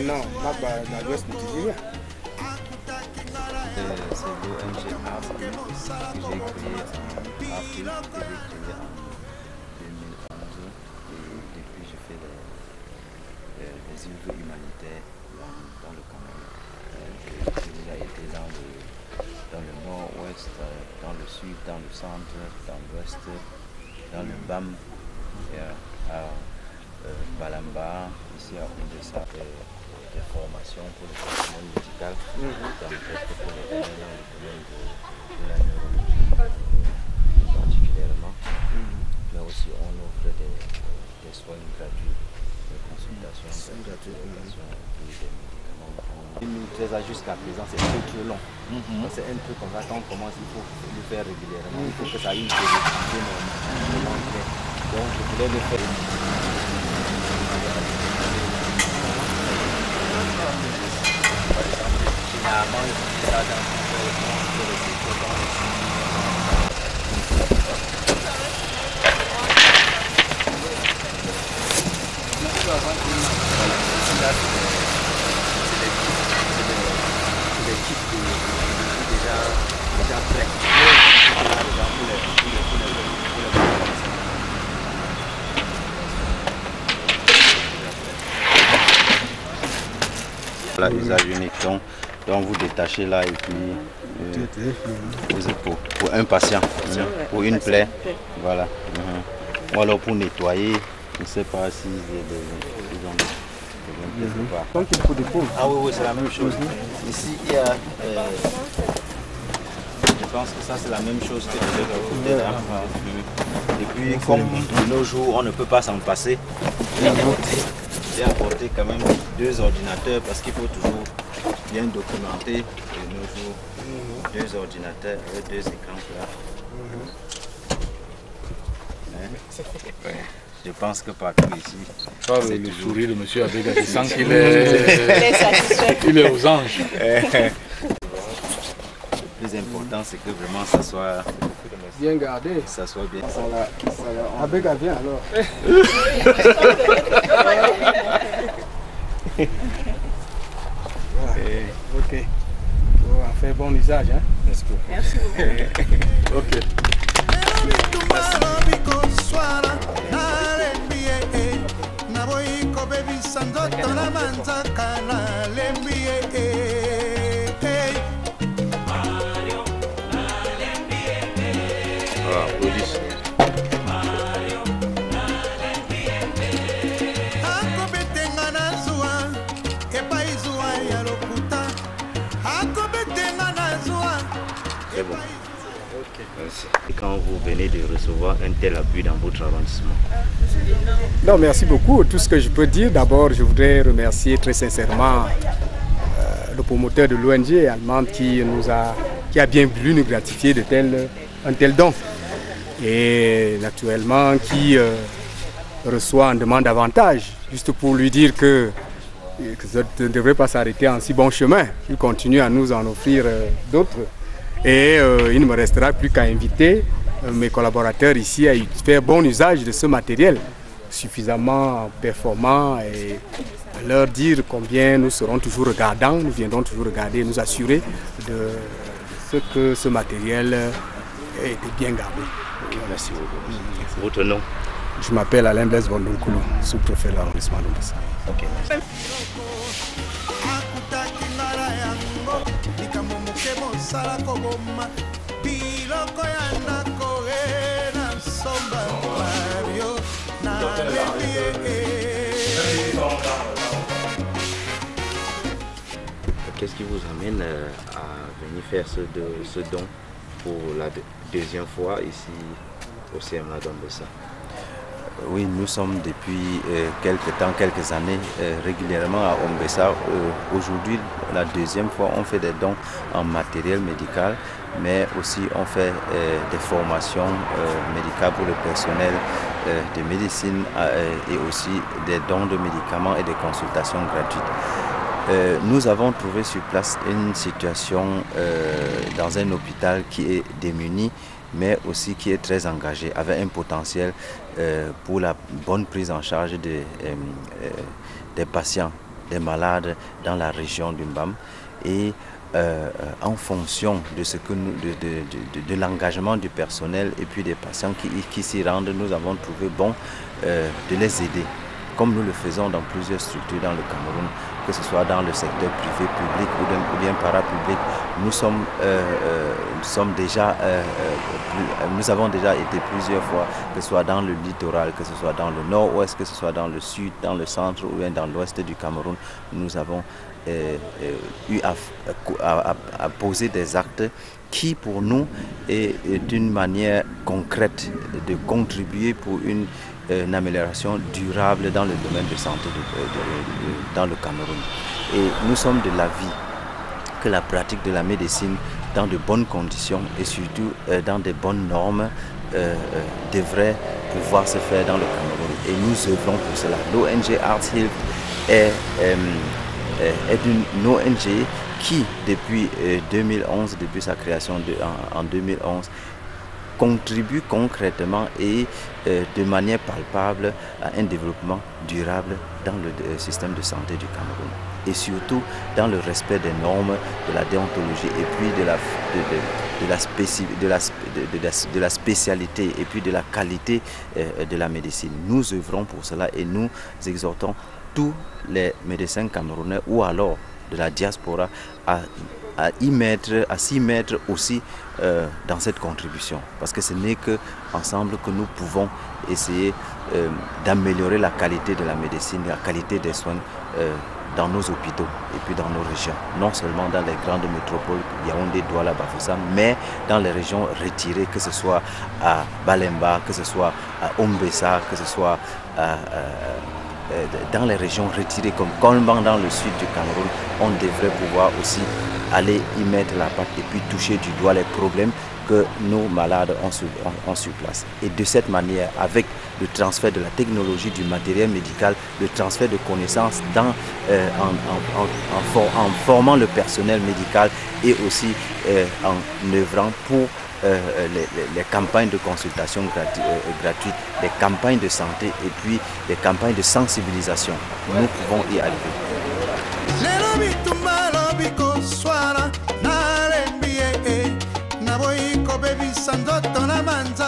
Non, là-bas, dans l'ouest du Nigeria. C'est l'ONG ARC que j'ai créé en avril, en 2011 et depuis je fais des œuvres humanitaires dans le Cameroun. J'ai déjà été dans le nord-ouest, dans le sud, dans le centre, dans l'ouest, dans le BAM, à Balamba, ici à Oudessa. Des formations pour le personnel médical, presque pour les domaines dans le domaine de la neurologie particulièrement. Mais aussi on offre des soins gratuits, des consultations, des médicaments. 2013 jusqu'à présent c'est trop long. C'est un peu comme ça, quand on commence, il faut le faire régulièrement, il faut que ça ait une périodicité normale. Donc je voulais le faire. Généralement, je fais ça dans les types déjà prêts. Voilà, usage unique. Donc vous détachez là et puis pour un patient, pour une plaie, voilà. Ou alors pour nettoyer, je ne sais pas si ils ont Donc il faut des pauses. Ah oui, c'est la même chose. Ici il y a, je pense que ça c'est la même chose que de l'autre côté là. Et puis comme de nos jours on ne peut pas s'en passer, j'ai apporté quand même 2 ordinateurs parce qu'il faut toujours bien documenter de nos jours. 2 ordinateurs avec 2 écrans là. Je pense que partout ici. Le sourire de M. Abega, je sens qu'il est, il est aux anges. Le plus important c'est que vraiment ça soit bien gardé. Ça soit bien. Abega vient alors. Ok. On va faire bon usage. Hein? Merci beaucoup. Merci beaucoup. Ok. Ah, police. C'est bon. Merci. Et quand vous venez de recevoir un tel appui dans votre arrondissement? Non, merci beaucoup. Tout ce que je peux dire, d'abord, je voudrais remercier très sincèrement le promoteur de l'ONG allemande qui a bien voulu nous gratifier de un tel don. Et naturellement, qui reçoit en demande davantage, juste pour lui dire que ça ne devrait pas s'arrêter en si bon chemin. Il continue à nous en offrir d'autres. Et il ne me restera plus qu'à inviter mes collaborateurs ici à faire bon usage de ce matériel suffisamment performant et leur dire combien nous serons toujours regardants, nous viendrons toujours regarder et nous assurer de ce que ce matériel est bien gardé. Merci beaucoup. Votre nom? Je m'appelle Alain Blaise Vondonkulu, sous-préfet de l'arrondissement d'Oudessa. Ok, merci. Qu'est-ce qui vous amène à venir faire ce don pour la deuxième fois ici au CMA d'Oudessa? Oui, nous sommes depuis quelques années régulièrement à Ombessa. Aujourd'hui, la deuxième fois, on fait des dons en matériel médical, mais aussi on fait des formations médicales pour le personnel de médecine et aussi des dons de médicaments et des consultations gratuites. Nous avons trouvé sur place une situation dans un hôpital qui est démuni, mais aussi qui est très engagé, avec un potentiel pour la bonne prise en charge des patients, des malades dans la région du Mbam. Et en fonction de ce que de l'engagement du personnel et puis des patients qui s'y rendent, nous avons trouvé bon de les aider, comme nous le faisons dans plusieurs structures dans le Cameroun, que ce soit dans le secteur privé, public ou bien parapublic. Nous avons déjà été plusieurs fois, que ce soit dans le littoral, que ce soit dans le nord-ouest, que ce soit dans le sud, dans le centre ou bien dans l'ouest du Cameroun. Nous avons eu à poser des actes qui pour nous est d'une manière concrète de contribuer pour une amélioration durable dans le domaine de santé dans le Cameroun. Et nous sommes de l'avis que la pratique de la médecine dans de bonnes conditions et surtout dans de bonnes normes devrait pouvoir se faire dans le Cameroun. Et nous œuvrons pour cela. L'ONG Arts Hilft est une ONG qui, depuis 2011, depuis sa création en 2011, contribue concrètement et de manière palpable à un développement durable dans le système de santé du Cameroun. Et surtout dans le respect des normes, de la déontologie et puis de la spécialité et puis de la qualité de la médecine. Nous œuvrons pour cela et nous exhortons tous les médecins camerounais ou alors de la diaspora à s'y mettre aussi dans cette contribution. Parce que ce n'est qu'ensemble que nous pouvons essayer d'améliorer la qualité de la médecine, la qualité des soins dans nos hôpitaux et puis dans nos régions. Non seulement dans les grandes métropoles, Yaoundé, Douala, Bafoussam, mais dans les régions retirées, que ce soit à Balemba, que ce soit à Ombessa, que ce soit dans les régions retirées comme Kolmban dans le sud du Cameroun, on devrait pouvoir aussi aller y mettre la patte et puis toucher du doigt les problèmes que nos malades ont sur place. Et de cette manière, avec le transfert de la technologie, du matériel médical, le transfert de connaissances en formant le personnel médical et aussi en œuvrant pour les campagnes de consultation gratuites, les campagnes de santé et puis les campagnes de sensibilisation. Nous pouvons y arriver. Baby Sandoto na manza